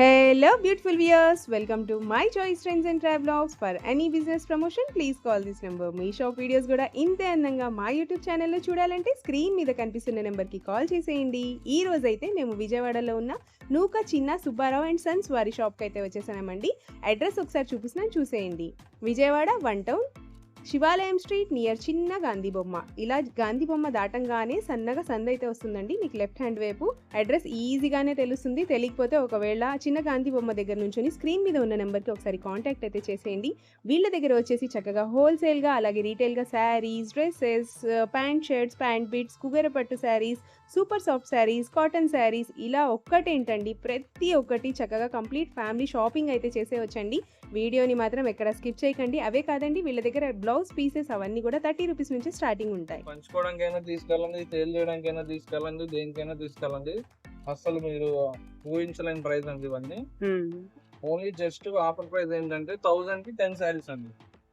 Hello, beautiful viewers. Welcome to my choice trends and travelogs. For any business promotion, please call this number. Me shop videos కూడా ఇంతే అందంగా మా YouTube ఛానల్లో చూడాలంటే screen మీద కనిపిస్తున్న నెంబర్కి కాల్ చేసేయండి. ఈ రోజైతే మేము విజయవాడలో ఉన్న నూక చిన్న సుబ్బారావు అండ్ సన్స్ వారి షాప్కి అయితే వచ్చేసామండి. అడ్రస్ ఒకసారి చూపిస్తున్నాను, చూసేయండి. విజయవాడ 1 టౌన్, శివాలయం స్ట్రీట్ నియర్ చిన్న గాంధీ బొమ్మ. ఇలా గాంధీ బొమ్మ దాటంగానే సన్నగా సంద అయితే వస్తుందండి. మీకు లెఫ్ట్ హ్యాండ్ వైపు అడ్రస్ ఈజీగానే తెలుస్తుంది. తెలియకపోతే ఒకవేళ చిన్న గాంధీ బొమ్మ దగ్గర నుంచి స్క్రీన్ మీద ఉన్న నెంబర్కి ఒకసారి కాంటాక్ట్ అయితే చేసేయండి. వీళ్ళ దగ్గర వచ్చేసి చక్కగా హోల్సేల్గా అలాగే రీటైల్గా saris, dresses, pant shirts, pant bits, Kubera పట్టు saris, super soft saris, cotton saris, ఇలా ఒక్కటేంటండి ప్రతి ఒక్కటి చక్కగా కంప్లీట్ ఫ్యామిలీ షాపింగ్ అయితే చేసేవచ్చండి. వీడియోని మాత్రం ఎక్కడ స్కిప్ చేయకండి. అవే కాదండి, వీళ్ళ దగ్గర బ్లౌజ్ పీసెస్ అవన్నీ కూడా 30 రూపీస్ నుంచి స్టార్టింగ్ ఉంటాయి. పంచుకోవడానికైనా తీసుకెళ్ళండి, సేల్ చేయడానికైనా తీసుకెళ్ళండి, దేనికైనా తీసుకెళ్ళండి. అసలు మీరు ఊహించలేని ప్రైస్ అండి ఇవన్నీ. ఓన్లీ జస్ట్ ఆఫర్ ప్రైస్ ఏంటంటే 1000 కి 10 సారీస్ అండి.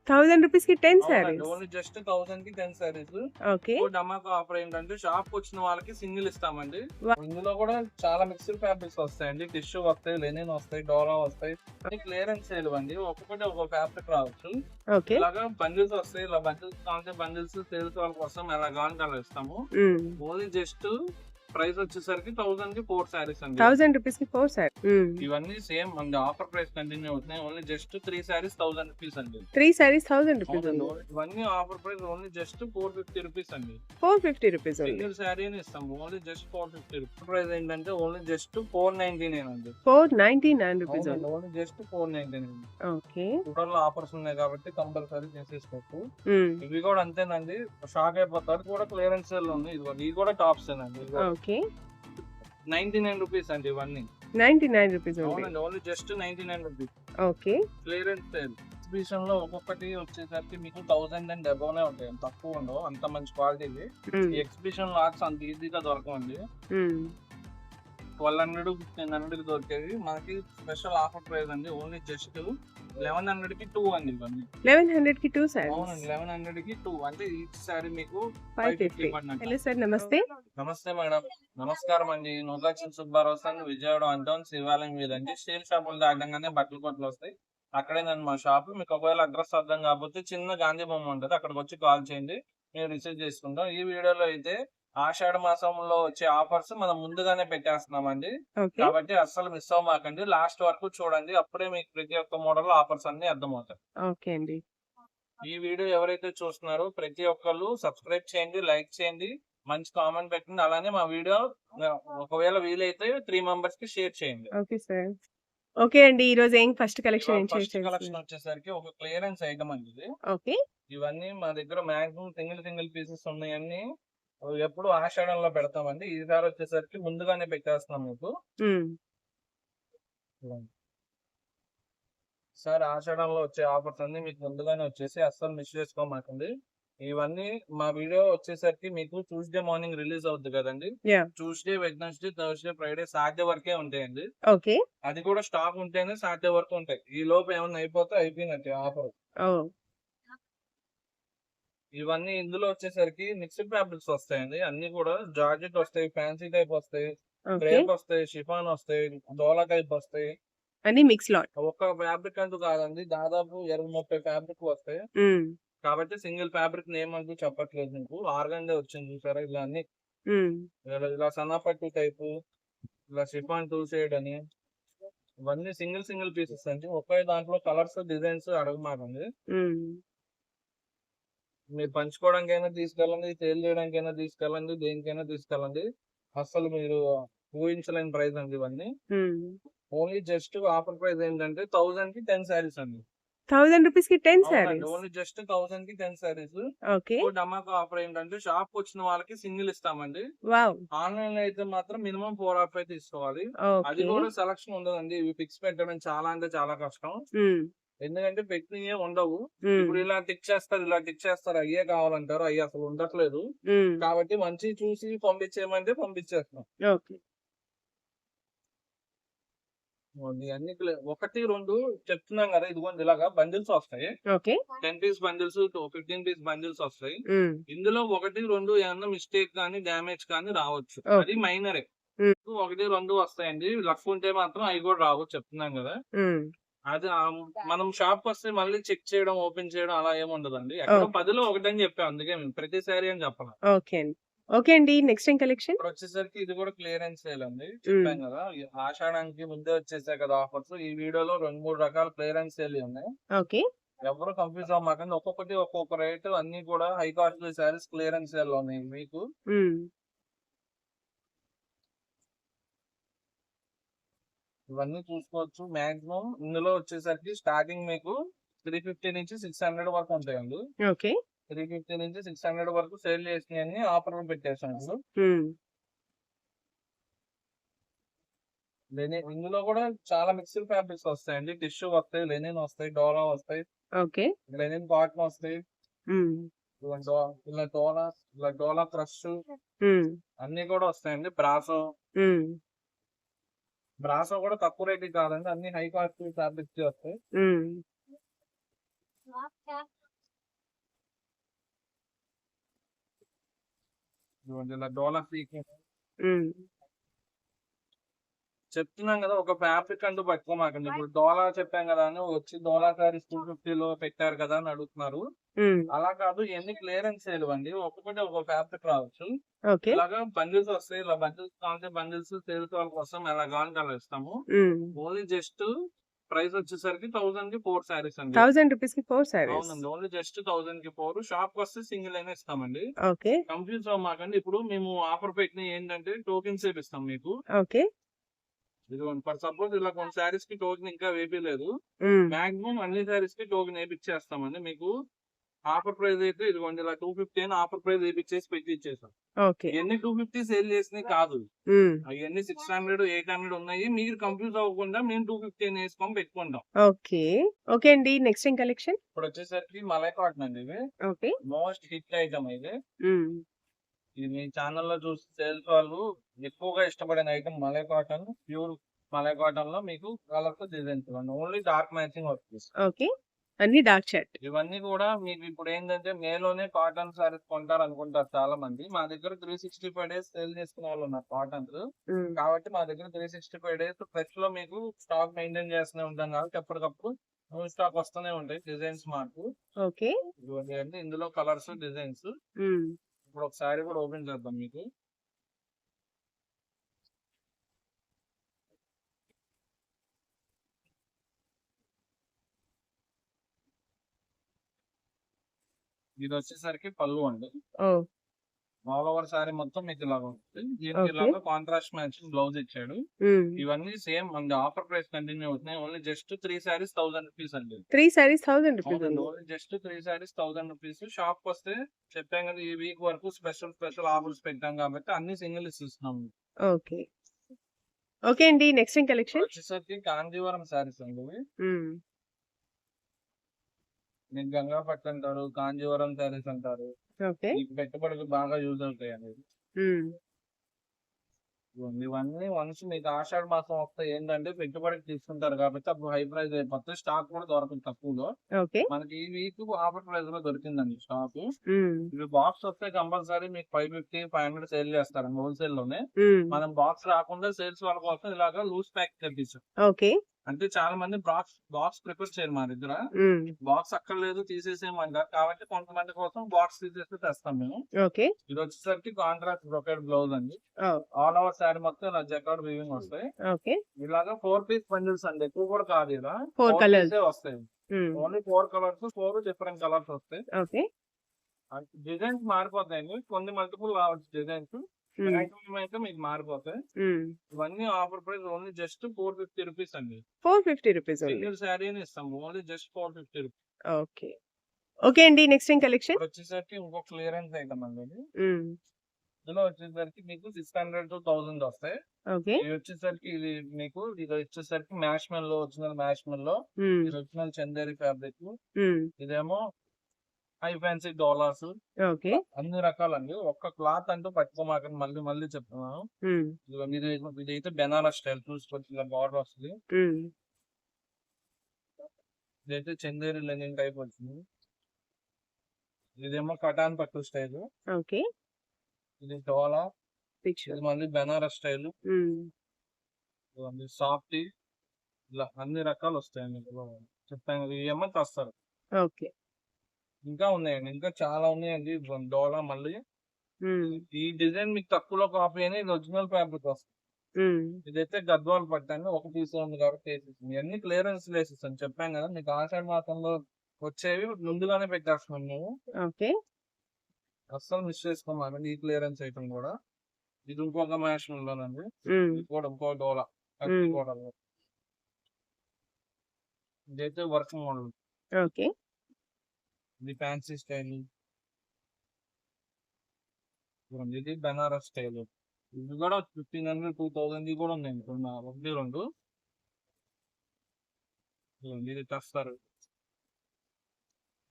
1000 రూపీస్ కి 10 సారీస్. ఓన్లీ జస్ట్ 1000 కి 10 సారీస్. ఓకే. డమాకా ఆఫర్ ఏంటంటే షాప్ వచ్చిన వాళ్ళకి సింగిల్ ఇస్తామండి. ఇందులో కూడా చాలా మిక్స్డ్ ఫ్యాబ్రిక్స్ వస్తాయండి. టిష్యూ వస్తాయి, లెనిన్ వస్తాయి, డోరా వస్తాయి. క్లియరెన్స్ సేల్ అండి. ఒక్కొక్కటి ఒక ఫ్యాబ్రిక్ రావచ్చు. ఇలాగా బండిల్స్ వస్తాయి. ఇలా బండిల్స్ కావాలంటే బండిల్స్ సేల్స్ వాళ్ళ కోసం ఎలా కావాలంటే అలా ఇస్తాము. ఓన్లీ జస్ట్ ప్రైస్ వచ్చేసరికి 1000 కి 4 సారీస్ అండి. 1000 రూపీస్ కి 4 సారీ. ఇవన్నీ సేమ్ అండి. ఆఫర్ ప్రైస్ కంటిన్యూ అవుతున్నాయి. ఓన్లీ జస్ట్ 3 సారీస్ 1000 రూపీస్ అండి. 3 సారీస్ 1000 రూపీస్. ఇవన్నీ offer price only just 450 rupees అండి. 450 రూపీస్. సింగిల్ సారీ ఇస్తాము. Only just 450 rupees. ప్రైస్ ఏంటంటే ఓన్లీ జస్ట్ 499 అండి. 499 rupees. Only just 499. Okay. Total offers ఉన్నాయి కాబట్టి కంపల్సరీ చేసేసుకోవచ్చు. ఇవి కూడా అంతేనండి. షాక్ అయిపోతారు. కూడా క్లియరెన్స్ సేల్ ఉంది. ఇది కూడా టాప్స్ అండి. ఓకే. 99 రూపీస్ అండి ఇవన్నీ. 99 రూపీస్. అవునండి, only just 99 rupees. Okay. Clearance sale. Exhibition లో ఒక్కొక్కటి వచ్చేసరికి మీకు 1000 అండ్ అబౌవ్ నే ఉంటాయి. తక్కువ ఉండవు. అంత మంచి క్వాలిటీ. ఈ ఎగ్జిబిషన్ లాట్స్ అంత ఈజీగా దొరకండి. 1200 1500 కి దొరికేది మనకి స్పెషల్ ఆఫర్ ప్రైస్ అండి. ఓన్లీ జస్ట్ 1100 కి 2 అండి ఇవన్నీ. 1100 కి 2 సారీస్. అవునండి, 1100 కి 2 అంటే ఈచ్ సారీ మీకు 550. హలో సార్, నమస్తే. నమస్తే మేడం. నమస్కారం అండి. నూకాచిన సుబ్బారావు సార్, విజయవాడ 1 టౌన్, శివాలయం మీదండి. స్టీల్ షాపులు దాటంగానే బట్టల కొట్లు వస్తాయి. అక్కడే నన్ను మా షాప్. మీకు ఒకవేళ అడ్రస్ అర్థం కాకపోతే చిన్న గాంధీ బొమ్మ ఉంటుంది, అక్కడికి వచ్చి కాల్ చేయండి, మేము రిసీవ్ చేసుకుంటాం. ఈ వీడియోలో అయితే ఆషాఢ మాసంలో వచ్చే ఆఫర్స్ మనం ముందుగానే పెట్టేస్తున్నామండి. కాబట్టి అస్సలు మిస్ అవ్వమాకండి. లాస్ట్ వరకు చూడండి. అప్పుడే మీకు ప్రతి ఒక్క మోడల్ ఆఫర్స్ అన్ని అర్థమవుతాయి. ఓకే అండి. ఈ వీడియో ఎవరైతే చూస్తున్నారో ప్రతి ఒక్కళ్ళు సబ్స్క్రైబ్ చేయండి, లైక్ చేయండి, మంచి కామెంట్ పెట్టండి. అలానే మా వీడియో ఒకవేళ వీలైతే 3 మెంబర్స్ కి షేర్ చేయండి. Okay sir. ఓకే అండి. ఈ రోజు ఏం ఫస్ట్ కలెక్షన్ వచ్చేసరికి ఒక క్లియరెన్స్ ఐటమ్ అండి ఇది. ఓకే. ఇవన్నీ మా దగ్గర మాక్సిమం సింగిల్ పీసెస్ ఉన్నాయన్నీ. ఎప్పుడు ఆషాఢంలో పెడతామండి. ఈసారి వచ్చేసరికి ముందుగానే పెట్టేస్తున్నాం మీకు. సార్ ఆషాఢంలో వచ్చే ఆఫర్స్ అన్ని మీకు ముందుగానే వచ్చేసి అస్సలు మిస్ చేసుకోమాకండి. ఇవన్నీ మా వీడియో వచ్చేసరికి మీకు ట్యూస్డే మార్నింగ్ రిలీజ్ అవుతుంది కదండి. Tuesday, Wednesday, Thursday, Friday, Saturday వరకే ఉంటాయండి. ఓకే. అది కూడా స్టాక్ ఉంటేనే సాటర్డే వరకు ఉంటాయి. ఈ లోపు ఏమన్నా అయిపోతే అయిపోయినట్టే ఆఫర్. ఇవన్నీ ఇందులో వచ్చేసరికి మిక్స్డ్ ఫ్యాబ్రిక్స్ వస్తాయండి. అన్ని కూడా జార్జెట్ వస్తాయి, ఫ్యాన్సీ టైప్ వస్తాయి, క్రేప్ వస్తాయి, షిఫాన్ వస్తాయి, డోలా టైప్ వస్తాయి. అన్ని మిక్స్ లాట్. ఒక్క ఫ్యాబ్రిక్ అంటూ కాదండి, దాదాపు 20-30 ఫ్యాబ్రిక్ వస్తాయి. కాబట్టి సింగిల్ ఫ్యాబ్రిక్ నేమ్ అంటూ చెప్పట్లేదు మీకు. ఆర్గంజా వచ్చింది చూసారా, ఇలా అన్ని ఇలా సన్నపట్టు టైపు, ఇలా షిఫాన్ 2 షేడ్ అని, ఇవన్నీ సింగిల్ పీసెస్ అండి. ఒకే దాంట్లో కలర్స్, డిజైన్స్ అడగమాకండి. మీరు పంచుకోవడానికైనా తీసుకెళ్ళండి, సేల్ చేయడానికైనా తీసుకెళ్ళండి, దేనికైనా తీసుకెళ్ళండి. అసలు మీరు ఊహించలేని ప్రైస్ అండి ఇవన్నీ. ఓన్లీ జస్ట్ ఆఫర్ ప్రైస్ ఏంటంటే 1000 కి 10 సారీస్ అండి. 1000 రూపీస్ కి 10 సారీస్. ఓన్లీ జస్ట్ 1000 కి 10 సారీస్. ఓకే. డమాకా ఆఫర్ ఏంటంటే షాప్ వచ్చిన వాళ్ళకి సింగిల్ ఇస్తామండి. వావ్. ఆన్లైన్ లో అయితే మాత్రం మినిమం 4 తీసుకోవాలి. అది కూడా సెలక్షన్ ఉండదండి. ఇవి ఫిక్స్ పెట్టడం చాలా అంటే చాలా కష్టం. ఎందుకంటే పెట్టినవే ఉండవు. ఇప్పుడు ఇలా టిక్ చేస్తారు, అయ్యే కావాలంటారు, అయ్యి అసలు ఉండట్లేదు. కాబట్టి మంచి చూసి పంపించేయమంటే పంపించేస్తాం. అన్ని 1-2 చెప్తున్నాం కదా. ఇదిగోండి ఇలాగా బండిల్స్ వస్తాయి. 10 పీస్ బండిల్స్, 15 పీస్ బండిల్స్ వస్తాయి. ఇందులో 1-2 ఏమన్నా మిస్టేక్ కానీ డ్యామేజ్ కానీ రావచ్చు. అది మైనరే. ఒకటి రెండు వస్తాయండి. లక్ ఉంటే మాత్రం అవి కూడా రావు చెప్తున్నాం కదా. అది మనం షాప్ వస్తే మళ్ళీ చెక్ చేయడం, ఓపెన్ చేయడం అలా ఏమి ఉండదండి. ఎక్కడో 10లో ఒకటని చెప్పాం, అందుకే మేము ప్రతి సారీ అని చెప్పాల. ఓకే అండి. నెక్స్ట్ ఏం కలెక్షన్? ఇప్పుడు వచ్చేసరికి ఇది కూడా క్లియరెన్స్ సేల్ అండి. చెప్పాం కదా, ఈ ఆషాఢానికి ముందే వచ్చేసాయి కదా ఆఫర్స్. ఈ వీడియోలో 2-3 రకాల క్లియరెన్స్ సేల్ ఉన్నాయి. ఓకే. ఎవరు కన్ఫ్యూజ్ అవ్వమాకండి. ఒక్కొక్కటి ఒక్కొక్క రేటు, అన్ని కూడా high costly saris clearance sale లో ఉన్నాయి మీకు. ఇవన్నీ చూసుకోవచ్చు. మాక్సిమం ఇందులో వచ్చేసరికి స్టార్టింగ్ మీకు 350 నుంచి 600 వరకు ఉంటాయండి. ఓకే. 350 నుంచి 600 వరకు సేల్ చేసినవన్నీ ఆఫర్ పెట్టేసాను. లెనిన్ ఇందులో కూడా చాలా మిక్స్డ్ ఫ్యాబ్రిక్స్ వస్తాయండి. టిష్యూ వస్తాయి, లెనిన్ వస్తాయి, డోలా వస్తాయి, ఓకే. లెనిన్ కాటన్ వస్తాయి, ఇలా డోలా క్రష్ అన్ని కూడా వస్తాయండి. బ్రాసో కూడా తక్కువ రేట్ కాదండి, అన్ని హై కాస్ట్ ఫ్యాబ్రిక్స్ వస్తాయి. ఇలా డోలా సీక్వెన్స్ చెప్తున్నాం కదా, ఒక ఫ్యాబ్రిక్ అంటూ పట్టుకోమాకండి. ఇప్పుడు డోలా చెప్పాం కదా అని వచ్చి డోలా సారీస్ 250లో పెట్టారు కదా అని అడుగుతున్నారు. అలా కాదు, ఎన్ని క్లియరెన్స్ సేల్ అండి. ఒక్కొక్కటి ఒక ఫ్యాబ్రిక్ రావచ్చు. ఇలాగా బండిల్స్ వస్తాయి. ఇలా బండిల్స్ కావాలంటే బండిల్స్ సేల్స్ వాళ్ళ కోసం ఎలా కావాలంటే అలా ఇస్తాము. ఓన్లీ జస్ట్ ప్రైస్ వచ్చేసరికి 1000 కి 4 సారీస్ అండి. 1000 రూపీస్ కి 4 సారీస్. అవునండి, ఓన్లీ జస్ట్ 1000 కి 4. షాప్ వస్తే సింగిల్ అయినా ఇస్తామండి. ఓకే. కన్ఫ్యూజ్ అవ్వమాకండి. ఇప్పుడు మేము ఆఫర్ పెట్టిన ఏంటంటే టోకెన్స్ ఇస్తాం మీకు. ఓకే. ఇదిగోండి, ఫర్ సపోజ్ ఇలా కొన్ని సారీస్ కి టోకెన్ ఇంకా వేయలేదు. మాక్సిమం అన్ని సారీస్ కి టోకెన్ వేయించేస్తామండి. మీకు ఆఫర్ ప్రైస్ అయితే ఇదిగోండి ఇలా 250 అని ఆఫర్ ప్రైస్ వేయించేసి పెట్టి ఇచ్చేసాం. ఎన్ని 250 సేల్ చేసినవి కాదు, అవన్నీ 600, 800 ఉన్నాయి. మీరు కన్ఫ్యూజ్ అవ్వకుండా మేము 250 అని వేసుకొని పెట్టుకుంటాం. ఓకే అండి. నెక్స్ట్ ఏం కలెక్షన్? ఇప్పుడు వచ్చేసరికి మలై కాటన్ అండి. ఇది మోస్ట్ హిట్ ఐటమ్. ఇది మీ ఛానల్లో చూసి సేల్స్ వాళ్ళు ఎక్కువగా ఇష్టపడిన item malai cotton. Pure malai cotton లో మీకు colours designs only dark matching వస్తుంది. ఓకే. అన్ని డార్క్ షర్ట్. ఇవన్నీ కూడా మీకు ఇప్పుడు ఏంటంటే మేలోనే కాటన్ సారీస్ కొంటారు అనుకుంటారు చాలా మంది. మా దగ్గర 365 డేస్ సేల్ చేసుకునే వాళ్ళు ఉన్నారు కాటన్స్. కాబట్టి మా దగ్గర 365 డేస్ ఫ్రెష్ లో మీకు స్టాక్ మెయింటైన్ చేస్తూనే ఉంటాం. కాబట్టి ఎప్పటికప్పుడు న్యూ స్టాక్ వస్తూనే ఉంటాయి డిజైన్స్ మాకు. ఓకే. ఇవన్నీ ఇందులో కలర్స్ డిజైన్స్. ఇప్పుడు ఒకసారి కూడా ఓపెన్ చేద్దాం మీకు. ఇది వచ్చేసరికి పళ్ళు అండి. ఆల్ ఓవర్ సారీ మొత్తం మీకు ఇలాగా ఉంటుంది. దీనికి ఇలాగా కాంట్రాస్ట్ మ్యాచింగ్ బ్లౌజ్ ఇచ్చాడు. ఇవన్నీ సేమ్ అండి. ఆఫర్ ప్రైస్ కంటిన్యూ అవుతున్నాయి. ఓన్లీ జస్ట్ 3 సారీస్ 1000 రూపీస్ అండి. 3 saris 1000 rupees. Only just 3 saris 1000 rupees. Shop వస్తే చెప్పాం కదా, ఈ వీక్ వరకు స్పెషల్ ఆఫర్స్ పెట్టాం కాబట్టి అన్ని సింగిల్ ఇస్తున్నాం. ఓకే అండి. నెక్స్ట్ ఏం కలెక్షన్? వచ్చేసరికి కాంజీవరం సారీస్ అండి. మీకు గంగా పట్టు అంటారు, కాంజీవరం సారీస్ అంటారు. మీకు పెట్టుబడులు బాగా యూజ్ అవుతాయి అనేది. ఇవన్నీ వన్స్ మీకు ఆషాఢ మాసం వస్తే ఏంటంటే పెట్టుబడికి తీసుకుంటారు కాబట్టి అప్పుడు హై ప్రైస్ అయిపోతుంది. స్టాక్ కూడా దొరకదు తక్కువలో. మనకి ఈ వీక్ ఆఫర్ ప్రైస్ లో దొరికిందండి స్టాక్. ఇవి బాక్స్ వస్తే కంపల్సరీ మీకు 550, 500 సేల్ చేస్తారు హోల్సేల్ లోనే. మనం బాక్స్ రాకుండా సేల్స్ వాళ్ళ కోసం ఇలాగా లూజ్ ప్యాక్ తెప్పించాం. అంటే చాలా మంది బాక్స్ ప్రిపేర్ చేయరు మా దగ్గర. బాక్స్ అక్కర్లేదు తీసేసేయమంటారు. కాబట్టి కొంతమంది కోసం బాక్స్ తీసేసి తెస్తాం మేము. ఇది వచ్చేసరికి కాంట్రాస్ట్ బ్రొకెట్ బ్లౌజ్ అండి. ఆల్ ఓవర్ సారీ మొత్తం ఇలా జకార్డ్ వీవింగ్ వస్తాయి. ఇలాగా 4 పీస్ బండిల్స్ అండి. ఎక్కువ కూడా కాదు, ఇలా 4 కలర్స్ వస్తాయి. ఓన్లీ 4 కలర్స్, 4 డిఫరెంట్ కలర్స్ వస్తాయి. డిజైన్స్ మారిపోతాయండి, కొన్ని మల్టిపుల్ రావచ్చు డిజైన్స్. అయితే మీకు మారిపోతాయి. ఇవన్నీ offer price only just 450 rupees అండి. 450 రూపీస్ సింగిల్ శారీ ఇస్తాం. Only just 450 rupees. ఓకే అండి. నెక్స్ట్ ఏం కలెక్షన్? వచ్చేసరికి ఇంకో క్లియరెన్స్ ఐటమ్ అండి. ఇందులో వచ్చేసరికి మీకు 600 to 1000 వస్తాయి. ఇది వచ్చేసరికి ఇది వచ్చేసరికి మ్యాష్ మెల్లో, ఒరిజినల్ మ్యాష్ మెల్లో, ఇది ఒరిజినల్ చందేరి ఫ్యాబ్రిక్. ఇదేమో హై ఫ్యాన్సీ డాలర్స్. అన్ని రకాలండి. ఒక్క క్లాత్ అంటూ పట్టుకోమాకండి, మళ్ళీ మళ్ళీ చెప్తున్నాను. ఇదైతే బెనారస్ స్టైల్ చూసుకోవచ్చు, ఇలా బార్డర్ వస్తుంది. ఇదైతే చందేరి లెనిన్ టైప్ వచ్చింది. ఇదేమో కటాన్ పట్టు స్టైల్. ఇది డోలా. పిక్చర్. ఇది మళ్ళీ బెనారస్ స్టైల్, సాఫ్ట్, ఇలా అన్ని రకాలు వస్తాయండి. చెప్తాను కదా, ఇవేమో తెస్తారు. ఓకే. ఇంకా ఉన్నాయండి, ఇంకా చాలా ఉన్నాయండి. డోలా మళ్ళీ ఈ డిజైన్ మీకు తక్కువలో కాపీ అని, ఇది ఒరిజినల్ ఫ్యాబ్రిక్ వస్తుంది. ఇదైతే గద్వాల్ పట్టాను, ఒక పీస్ ఉంది కాబట్టి వేసేసింది. ఇవన్నీ క్లియరెన్స్ లేసెస్ అని చెప్పాను కదా, మీకు ఆషాఢ మాసంలో వచ్చేవి ముందుగానే పెట్టేస్తున్నాం మేము. ఓకే. అస్సలు మిస్ చేసుకోమాకండి ఈ క్లియరెన్స్ ఐటమ్ కూడా. ఇది ఇంకొక మ్యాషన్ లోనండి, ఇది కూడా ఇంకో డోలా కూడా. ఇదైతే వర్క్ మోడల్, ఓకే. ఇది ఫ్యాన్సీ స్టైల్, ఇది బెనారస్ స్టైల్. ఇది కూడా 1500 2000 కూడా ఉన్నాయి. ఒకటి రెండు. ఇది టస్టర్,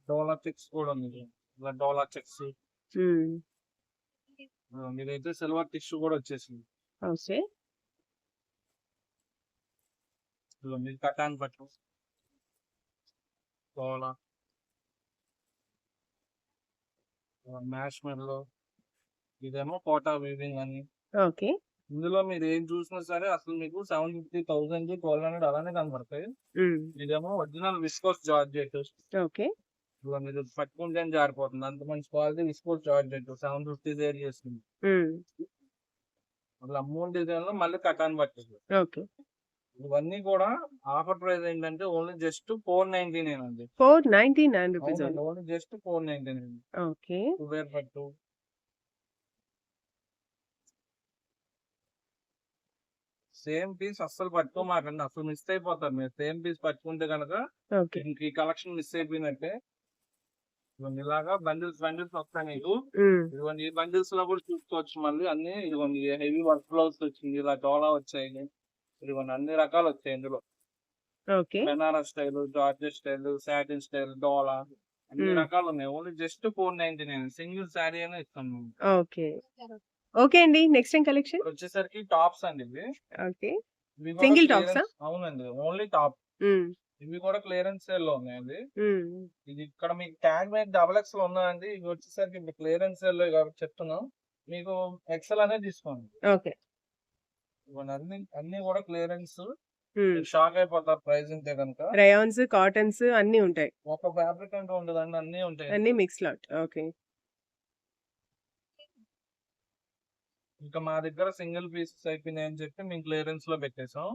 డోలా చెక్స్ కూడా ఉంది. ఇలా డోలా చెక్స్. ఇదైతే సిల్వర్ టిష్యూ కూడా వచ్చేసింది. ఓకే. ఇది కటాన్ పట్టు, డోలా, మ్యాష్ మెల్లో. ఇదేమో కోటా వీవింగ్ అని. ఓకే. ఇందులో మీరు ఏం చూసినా సరే అసలు మీకు 750, 1000, 1200 అలానే కనబడతాయి. ఇదేమో ఒరిజినల్ విస్కోస్ జార్జెట్. ఓకే. మీరు పట్టుకుంటే జారిపోతుంది, అంత మంచి క్వాలిటీ విస్కోస్ జార్జెట్ 750 సేల్ చేస్తుంది. అట్లా 3 డిజైన్ లో మళ్ళీ కటాన్ పట్టింది. ఓకే. ఇవన్నీ కూడా ఆఫర్ ప్రైస్ ఏంటంటే ఓన్లీ జస్ట్ 499 అండి. 499 rupees. Only just 499. Okay. Kuber పట్టు, సేమ్ పీస్ అస్సలు పట్టుకోమాకండి, అసలు మిస్ అయిపోతారు మీరు. సేమ్ పీస్ పట్టుకుంటే కనుక ఇంక ఈ కలెక్షన్ మిస్ అయిపోయినట్టే. ఇదిగోండి ఇలాగా బండిల్స్ వస్తాయి మీకు. ఇదిగోండి ఈ బండిల్స్ లో కూడా చూసుకోవచ్చు మళ్ళీ అన్ని. ఇదిగోండి హెవీ వర్క్ బ్లౌజ్ వచ్చింది, ఇలా డోలా వచ్చాయి. ఇదిగోండి అన్ని రకాలు వచ్చాయి ఇందులో. Banaras style, georgette style, satin style, డోలా అన్ని రకాలు ఉన్నాయి. ఓన్లీ జస్ట్ 499 సింగిల్ శారీ అనే ఇస్తాను. ఓకే. ఓకే అండి, నెక్స్ట్ ఏం కలెక్షన్? వచ్చేసరికి టాప్స్ అండి ఇవి. ఓకే. Single tops? అవునండి, ఓన్లీ టాప్. ఇవి కూడా క్లియరెన్స్ సేల్ లో ఉన్నాయండి. ఇది ఇక్కడ మీకు ట్యాగ్ మీద XXL లో ఉన్నాయండి. ఇవి వచ్చేసరికి ఇప్పుడు క్లియరెన్స్ సేల్ లో కాబట్టి చెప్తున్నాం, మీకు XL అనేది తీసుకోండి. ఓకే. అన్ని కూడా క్లియరెన్స్. షాక్ అయిపోతారు ప్రైస్ ఉంటే కనుక. రయాన్స్, కాటన్స్ అన్ని ఉంటాయి. ఒక ఫ్యాబ్రిక్ అంటూ ఉండదండి, అన్ని ఉంటాయి, అన్ని మిక్స్ లాట్. ఓకే. ఇంకా మా దగ్గర సింగిల్ పీసెస్ అయిపోయినాయి అని చెప్పి మేము క్లియరెన్స్ లో పెట్టేసాం.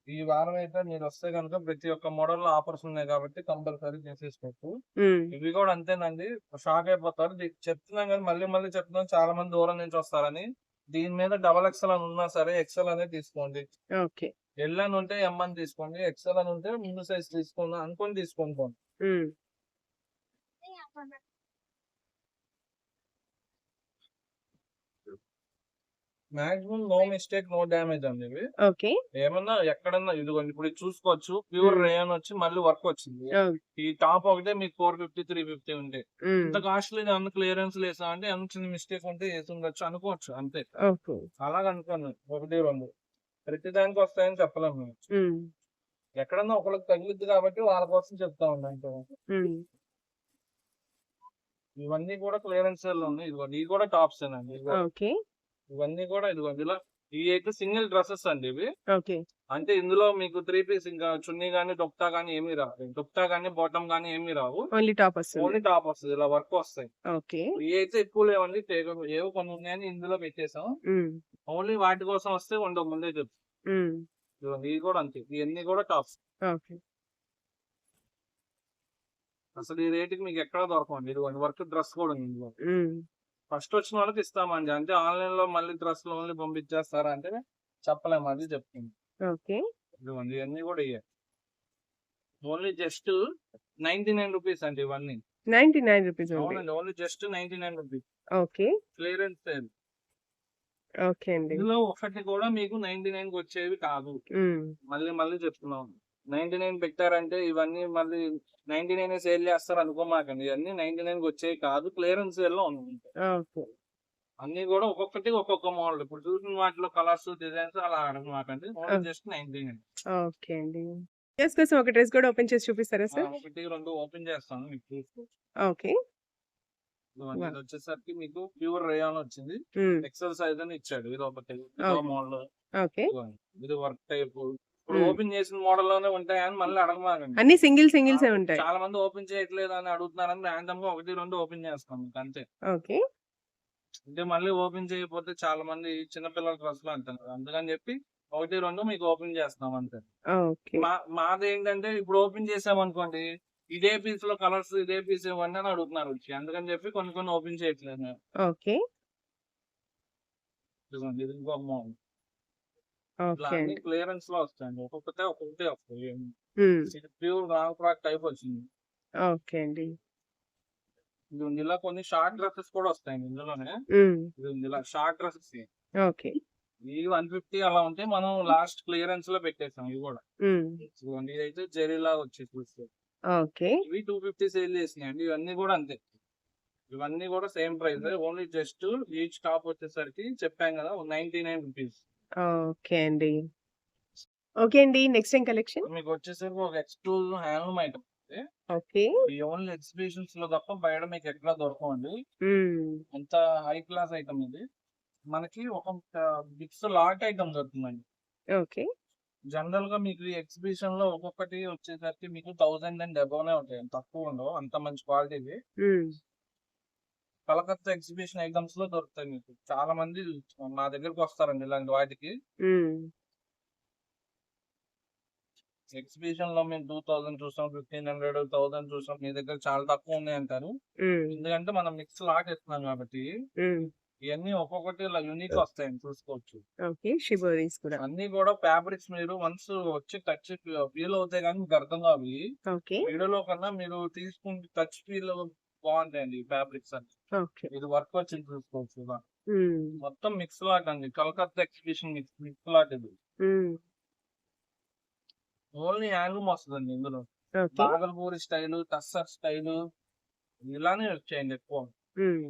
ఈ వారం అయితే మీరు వస్తే కనుక ప్రతి ఒక్క మోడల్ లో ఆఫర్స్ ఉన్నాయి కాబట్టి కంపల్సరీ చేసేసుకోవచ్చు. ఇవి కూడా అంతేనండి, షాక్ అయిపోతారు. చెప్తున్నాం కానీ మళ్ళీ చెప్తున్నాం, చాలా మంది దూరం నుంచి వస్తారని. దీని మీద XXL అని ఉన్నా సరే XL అనేది తీసుకోండి. ఎల్ అని ఉంటే M అని తీసుకోండి, XL అని ఉంటే ముందు సైజ్ తీసుకోండి అనుకొని తీసుకోండి. Maximum no mistake no damage అండి ఇవి. ఏమన్నా ఎక్కడన్నా ఇదిగోండి ఇప్పుడు చూసుకోవచ్చు, ప్యూర్ రేయన్ వచ్చి మళ్ళీ వర్క్ వచ్చింది. ఈ టాప్ ఒకటే మీకు 450, 350 ఉంటే ఇంత కాస్ట్లీ అన్న క్లియరెన్స్ లేసా అంటే ఎంత చిన్న మిస్టేక్ ఉంటే వేసి ఉండొచ్చు అనుకోవచ్చు అంతే. అలాగ అనుకోండి, 1, 2 ప్రతి దానికి వస్తాయని చెప్పలేము. ఎక్కడన్నా ఒకరికి తగిలిద్ది కాబట్టి వాళ్ళ కోసం చెప్తా ఉన్నాం. ఇవన్నీ కూడా క్లియరెన్స్ లో ఉన్నాయి. ఇదిగోండి ఇవి కూడా టాప్స్ అండి. ఇవన్నీ కూడా ఇదిగోండి ఇలా. ఇవి అయితే సింగిల్ డ్రెస్సెస్ అండి ఇవి. అంటే ఇందులో మీకు 3 పీస్ ఇంకా చున్నీ గానీ దుపట్టా గానీ ఏమీ రావు. దుపట్టా గానీ బాటమ్ గానీ ఏమీ రావు, ఓన్లీ టాప్ వస్తుంది. ఇలా వర్క్ వస్తాయి. ఇవి అయితే ఎక్కువ లేవండి, ఏవో కొన్ని ఉన్నాయని ఇందులో పెట్టేసాం. ఓన్లీ వాటి కోసం వస్తే ఉండవు, ముందే చెప్తాం. ఇవి కూడా అంతే, ఇవన్నీ కూడా టాప్స్. అసలు ఈ రేటుకి మీకు ఎక్కడ దొరకండి. ఇదిగోండి వర్క్ డ్రెస్ కూడా ఉంది ఇందులో. ఫస్ట్ వచ్చిన వాళ్ళకి ఇస్తామండి, అంటే ఆన్లైన్ లో మళ్ళీ డ్రెస్లు ఓన్లీ పంపించేస్తారా అంటే చెప్పలేము, అది చెప్తుంది. ఇదిగోండి ఇవన్నీ కూడా ఇయ్యాయి. ఓన్లీ జస్ట్ 99 రూపీస్ అండి ఇవన్నీ. 99 రూపీస్. అవునండి, only just 99 rupees. Clearance sale. ఇందులో ఒకటి కూడా మీకు 99 వచ్చేవి కాదు. మళ్ళీ చెప్తున్నాం, 99 పెట్టారంటే ఇవన్నీ మళ్ళీ 99 సేల్ చేస్తారు అనుకోమాకండి. ఇవన్నీ 99 వచ్చేవి కాదు, క్లియరెన్స్ సేల్ లో ఉన్నాయి. అన్ని కూడా ఒక్కొక్కటి ఒక్కొక్క మోడల్. ఇప్పుడు చూసిన వాటిలో కలర్స్, డిజైన్స్ అలా అడగమాకండి, ఓన్లీ జస్ట్ 99. ఓకే అండి. కోసం ఒక డ్రెస్ కూడా ఓపెన్ చేసి చూపిస్తారా సార్? 1, 2 ఓపెన్ చేస్తాను మీకు చూసుకో. ఓకే. ఇదిగోండి, వావ్! ఇది వచ్చేసరికి మీకు ప్యూర్ రేయాన్ వచ్చింది. హ్మ్. ఎక్సెల్ సైజ్ అని ఇచ్చాడు. ఇది ఒకటి ఇదో ఓకే. మోడల్. ఓకే. ఇదిగోండి, ఇది వర్క్ టైప్. ఇప్పుడు హ్మ్. ఓపెన్ చేసిన మోడల్ లోనే ఉంటాయని మళ్ళీ అడగమాకండి. అన్ని సింగిల్సే ఉంటాయి. చాలా మంది ఓపెన్ చేయట్లేదు అని అడుగుతున్నారని ర్యాండమ్ గా 1, 2 ఓపెన్ చేస్తాం మీకు అంతే. ఓకే. అంటే మళ్ళీ ఓపెన్ చేయకపోతే చాలా మంది చిన్నపిల్లల డ్రెస్సులు అంటున్నారు. అందుకని చెప్పి 1, 2 మీకు ఓపెన్ చేస్తున్నాం అంతే. ఓకే. మాదేంటంటే ఇప్పుడు ఓపెన్ చేసామనుకోండి, ఇదే పీస్ లో కలర్స్ ఇదే పీస్ ఇవ్వండి అని అడుగుతున్నారు వచ్చి. అందుకని చెప్పి కొన్ని ఓపెన్ చేయట్లేదు మేము. ఓకే. ఇదిగోండి, ఇది ఇంకో మోడల్. ఇట్లా ఓకే అన్ని అండి. క్లియరెన్స్ లో వస్తాయండి. ఒక్కొక్కటే వస్తాయి. హ్మ్. ఇది ప్యూర్ రాంగ్ ఫ్రాక్ టైప్ వచ్చింది. ఓకే అండి. ఇదిగోండి, ఇలా కొన్ని షార్ట్ డ్రెస్సెస్ కూడా వస్తాయండి ఇందులోనే. హ్మ్. ఇదిగోండి, ఇలా షార్ట్ డ్రెస్సెస్ ఓకే. ఇవి 150 అలా ఉంటాయి. మనం లాస్ట్ క్లియరెన్స్ లో పెట్టేసాం ఇవి కూడా. హ్మ్. ఇదిగోండి, ఇదైతే జెరీలా వచ్చేసి చూస్తే ఓకే. ఇవి 250 సేల్ చేసినాయండి. ఇవన్నీ కూడా అంతే. ఇవన్నీ కూడా same price. Only just each top వచ్చేసరికి చెప్పాం కదా 99 రూపీస్. ఓకే అండి. ఓకే అండి. నెక్స్ట్ ఏం కలెక్షన్? మీకు వచ్చేసరికి ఒక ఎక్స్క్లూజివ్ హ్యాండ్లూమ్ ఐటమ్. ఓకే. ఈ ఓన్లీ ఎగ్జిబిషన్స్ లో తప్ప బయట మీకు ఎక్కడ దొరకవండి. హ్మ్. అంత హై క్లాస్ ఐటమ్ ఇది. మనకి ఒక బిగ్స్ లాట్ ఐటమ్ దొరుకుతుందండి. ఓకే. జనరల్ గా మీకు ఈ ఎగ్జిబిషన్ లో ఒక్కొక్కటి వచ్చేసరికి మీకు 1000 అండ్ అబౌవ్ ఉంటాయి. తక్కువ ఉండవు. అంత మంచి క్వాలిటీవి. హ్మ్. కలకత్తా ఎగ్జిబిషన్ ఐటమ్స్ లో దొరుకుతాయి మీకు. చాలా మంది మా దగ్గరకు వస్తారండి ఇలాంటి వాటికి. హ్మ్. ఎగ్జిబిషన్ లో మేము 2000 చూసాం, 1500, 1000 చూసాం. మీ దగ్గర చాలా తక్కువ ఉన్నాయి అంటారు. హ్మ్. ఎందుకంటే మనం మిక్స్ లాట్ ఇస్తున్నాం కాబట్టి హ్మ్. ఇవన్నీ ఒక్కొక్కటి ఇలా యూనిక్ వస్తాయండి, చూసుకోవచ్చు. ఓకే. షిబోరీస్ కూడా. అన్ని కూడా ఫ్యాబ్రిక్స్ మీరు వన్స్ వచ్చి టచ్ ఫీల్ అవుతాయి కానీ మీకు అర్థం కావు. ఓకే. వీడియోలో కన్నా మీరు తీసుకుంటే టచ్ ఫీల్ బాగుంటాయండి ఫ్యాబ్రిక్స్ అన్ని. ఓకే. ఇది వర్క్ వచ్చింది చూసుకోవచ్చు ఇలా. హ్మ్. మొత్తం మిక్స్ లాట్ అండి. కలకత్తా ఎగ్జిబిషన్ మిక్స్ లాట్ ఇది. హ్మ్. ఓన్లీ హ్యాండ్లూమ్ వస్తుందండి ఇందులో. Okay. Bhagalpuri style, tussar style ఇలానే వచ్చాయండి ఎక్కువ. హ్మ్.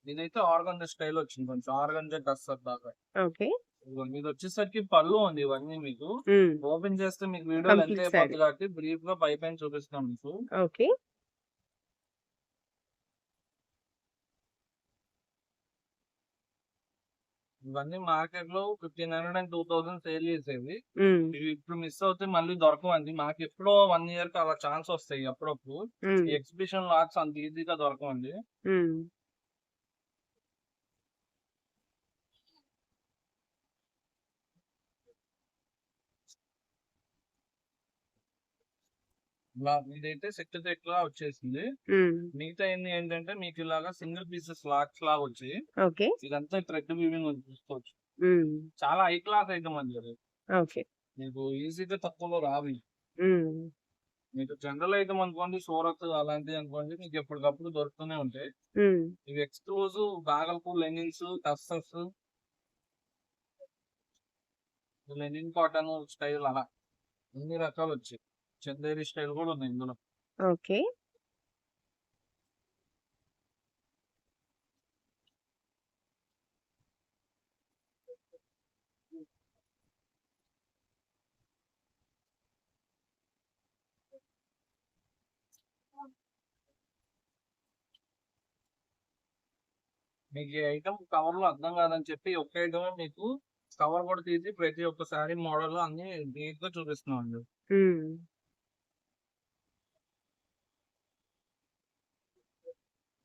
ఇదైతే ఆర్గంజా స్టైల్ వచ్చింది, కొంచెం ఆర్గంజా టస్సర్ దాకా. ఓకే. ఇదిగోండి, ఇది వచ్చేసరికి పళ్ళు ఉంది. ఇవన్నీ మీకు హ్మ్. ఓపెన్ చేస్తే మీకు వీడియో లెంత్ కంప్లీట్ సారీ. అయిపోద్ది కాబట్టి బ్రీఫ్ గా పైన చూపిస్తాం మీకు. ఓకే. ఇవన్నీ మార్కెట్ లో 1500 అండ్ 2000 సేల్ చేసేవి. హ్మ్. ఇవి ఇప్పుడు మిస్ అవుతే మళ్ళీ దొరకవండి. మాకు ఎప్పుడో 1 ఇయర్ కి అలా ఛాన్స్ వస్తాయి అప్పుడప్పుడు. హ్మ్. ఈ ఎగ్జిబిషన్ లాట్స్ అంత ఈజీగా దొరకవండి. హ్మ్. ఇలా ఇదైతే సెట్ లా వచ్చేసింది. హ్మ్. మిగతా ఏంటంటే మీకు ఇలాగా సింగిల్ పీసెస్ లాట్స్ లాగా వచ్చి ఓకే. ఇదంతా థ్రెడ్ వీవింగ్ చూసుకోవచ్చు. హ్మ్. చాలా హై క్లాస్ ఐటమ్ అండి అది. ఓకే. మీకు ఈజీగా తక్కువలో రావు. హ్మ్. మీకు జనరల్ ఐటమ్ అనుకోండి, సూరత్ అలాంటివి అనుకోండి, మీకు ఎప్పటికప్పుడు దొరుకుతూనే ఉంటాయి. హ్మ్. ఇవి exclusive Bhagalpur linens, tussars, linen cotton style అలా అన్ని రకాలు వచ్చాయి. చందేరి స్టైల్ కూడా ఉంది ఇందులో. ఓకే. మీకు ఈ ఐటమ్ కవర్ లో అర్థం కాదని చెప్పి ఒక్క ఐటమే మీకు కవర్ కూడా తీసి ప్రతి ఒక్క శారీ మోడల్ అన్ని నీట్ గా చూపిస్తున్నాం అండి. హ్మ్.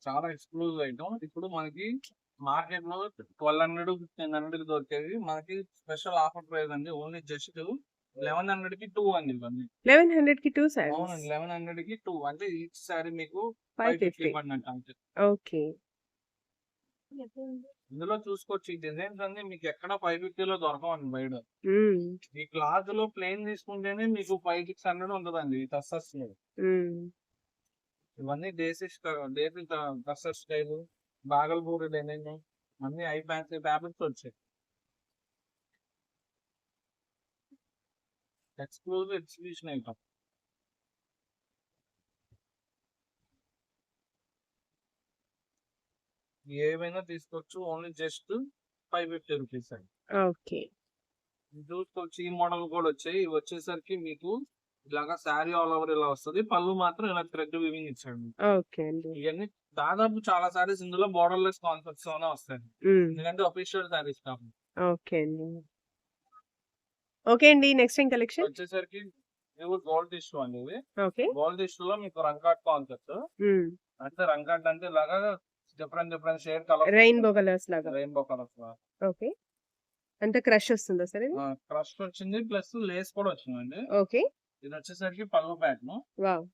చాలా ఎక్స్క్లూజివ్ ఐటమ్. ఇప్పుడు మనకి మార్కెట్ లో 1200, 1500 దొరికేవి మనకి స్పెషల్ ఆఫర్ ప్రైస్ అండి. ఓన్లీ జస్ట్ 1100 కి 2 అండి ఇవన్నీ. 1100కి 2 సారీస్. అవునండి, 1100 కి 2 అంటే ఈచ్ సారీ మీకు 550 550. పడినట్టు అంతే. ఓకే. ఇందులో చూసుకోవచ్చు, ఈ డిజైన్స్ అన్ని మీకు ఎక్కడ 550 లో దొరకవండి బయట. హ్మ్. ఈ క్లాత్ లో ప్లేన్ తీసుకుంటేనే మీకు 500-600 ఉంటదండి ఈ టస్సర్స్ లో. హ్మ్. ఇవన్నీ దేశీ టస్సర్ స్టైల్, బాగల్పూరి లెనిన్ అన్ని హై ఫ్యాన్సీ ఫ్యాబ్రిక్స్ వచ్చాయి. Exclusive exhibition item. ఏవైనా తీసుకోవచ్చు. ఓన్లీ జస్ట్ 550 రూపీస్ అండి. ఓకే. చూసుకోవచ్చు, ఈ మోడల్ కూడా వచ్చాయి. ఇవి వచ్చేసరికి మీకు ఇలాగా శారీ ఆల్ ఓవర్ ఇలా వస్తుంది. పళ్ళు మాత్రం ఇలా థ్రెడ్ వీవింగ్ ఇచ్చాడు. ఓకే అండి. ఇవన్నీ దాదాపు చాలా సారీస్ ఇందులో బోర్డర్లెస్ కాన్సెప్ట్స్ లోనే వస్తాయి, హ్మ్. ఎందుకంటే అఫీషియల్ సారీస్ కాబట్టి. ఓకే అండి. ఓకే అండి. నెక్స్ట్ ఏం కలెక్షన్? వచ్చేసరికి ఇవి గోల్డ్ టిష్యూ అండి. ఇవి ఓకే. గోల్డ్ టిష్యూలో మీకు రంకాట్ కాన్సెప్ట్. హ్మ్. అంటే రంకాట్ అంటే ఇలాగా different shade colours, rainbow colours లాగా. Rainbow colours. ఓకే. అంతా క్రష్ వస్తుందా సార్ ఇది? క్రష్ వచ్చింది, ప్లస్ లేస్ కూడా వచ్చిందండి. ఓకే. ఇది వచ్చేసరికి పళ్ళు pattern. Wow!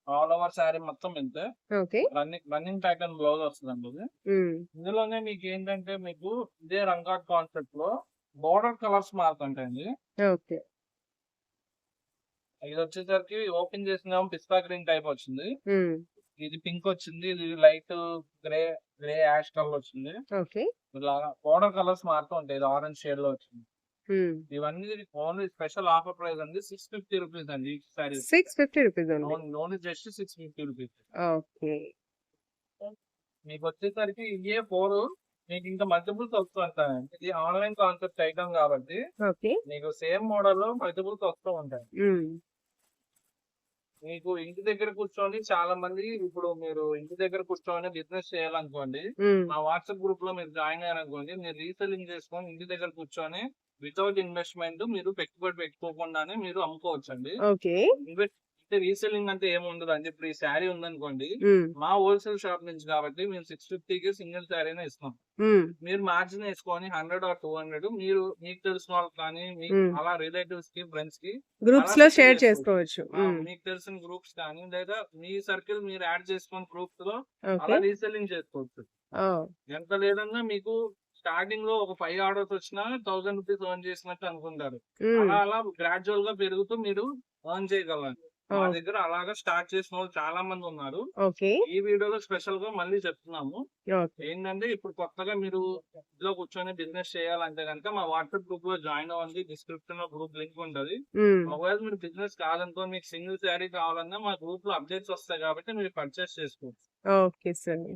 All over sari మొత్తం ఇంతే. ఓకే. రన్నింగ్ ప్యాటర్న్ బ్లౌజ్ వస్తుందండి ఇది. హ్మ్. ఇందులోనే మీకు ఏంటంటే మీకు ఇదే రంగాట్ కాన్సెప్ట్ లో బోర్డర్ కలర్స్ మారుతుంటాయండి. ఓకే. ఇది వచ్చేసరికి ఓపెన్ చేసిన పిస్తా గ్రీన్ టైప్ వచ్చింది, హ్మ్. ఇది పింక్ వచ్చింది, ఇది లైట్ గ్రే యాష్ కలర్ వచ్చింది. ఓకే. ఇలా బోర్డర్ కలర్స్ మారుతూ ఉంటాయి. ఇది ఆరెంజ్ షేడ్ లో వచ్చింది. హ్మ్. ఇవన్నీ ఓన్లీ స్పెషల్ ఆఫర్ ప్రైస్ అండి, 650 రూపీస్ అండి ఈ sorry. 650 rupees only. Only just 650 rupees. Okay. మీకు వచ్చేసరికి ఇవే 4, మీకు ఇంకా మల్టిపుల్స్ వస్తూ ఉంటాయండి. ఇది ఆన్లైన్ కాన్సెప్ట్ ఐటమ్ కాబట్టి ఓకే. మీకు సేమ్ మోడల్ లో మల్టిపుల్స్ వస్తూ ఉంటాయి. హ్మ్. మీకు ఇంటి దగ్గర కూర్చొని చాలా మంది, ఇప్పుడు మీరు ఇంటి దగ్గర కూర్చొని బిజినెస్ చేయాలనుకోండి, హ్మ్. మా వాట్సాప్ గ్రూప్ లో మీరు జాయిన్ అయ్యారనుకోండి, మీరు రీసెల్లింగ్ చేసుకొని ఇంటి దగ్గర కూర్చొని వితౌట్ ఇన్వెస్ట్మెంట్ మీరు పెట్టుబడి పెట్టుకోకుండానే మీరు అమ్ముకోవచ్చు అండి. ఓకే. అంటే రీసెల్లింగ్ అంటే ఏముండదు అండి. ఇప్పుడు ఈ శారీ ఉందనుకోండి, హ్మ్. మా హోల్సేల్ షాప్ నుంచి కాబట్టి మేము 650కి సింగిల్ శారీనే ఇస్తాం. హ్మ్. మీరు మార్జిన్ వేసుకొని 100 or 200 మీరు మీకు తెలిసిన వాళ్ళకి కానీ, మీకు హ్మ్. అలా రిలేటివ్స్ కి, ఫ్రెండ్స్ కి గ్రూప్స్ అలా లో షేర్ షేర్ చేసుకోవచ్చు. చేసుకోవచ్చు. హ్మ్. మీకు తెలిసిన గ్రూప్స్ కానీ, లేదా మీ సర్కిల్ మీరు యాడ్ చేసుకుని గ్రూప్స్ లో ఓకే. అలా రీసెల్లింగ్ చేసుకోవచ్చు. ఓహ్! ఎంత లేదన్నా మీకు స్టార్టింగ్ లో ఒక 5 ఆర్డర్స్ వచ్చినా 1000 రూపీస్ ఎర్న్ చేసినట్టు అనుకుంటారు. హ్మ్. అలా గ్రాడ్యువల్ గా పెరుగుతూ మీరు ఎర్న్ చేయగలరు. మా ఓహ్! దగ్గర అలాగా స్టార్ట్ చేసిన వాళ్ళు చాలా మంది ఉన్నారు. ఓకే. ఈ వీడియోలో స్పెషల్ గా మళ్ళీ చెప్తున్నాము. ఓకే. ఏంటంటే ఇప్పుడు కొత్తగా మీరు ఇంట్లో కూర్చొని బిజినెస్ చేయాలంటే కనుక మా వాట్సాప్ గ్రూప్ లో జాయిన్ అవ్వండి. డిస్క్రిప్షన్ లో గ్రూప్ లింక్ ఉంటది. హ్మ్. ఒకవేళ మీరు బిజినెస్ కాదనుకో, మీకు సింగిల్ శారీ కావాలన్నా మా గ్రూప్ లో అప్డేట్స్ వస్తాయి కాబట్టి మీరు పర్చేస్ చేసుకోవచ్చు. Okay sir.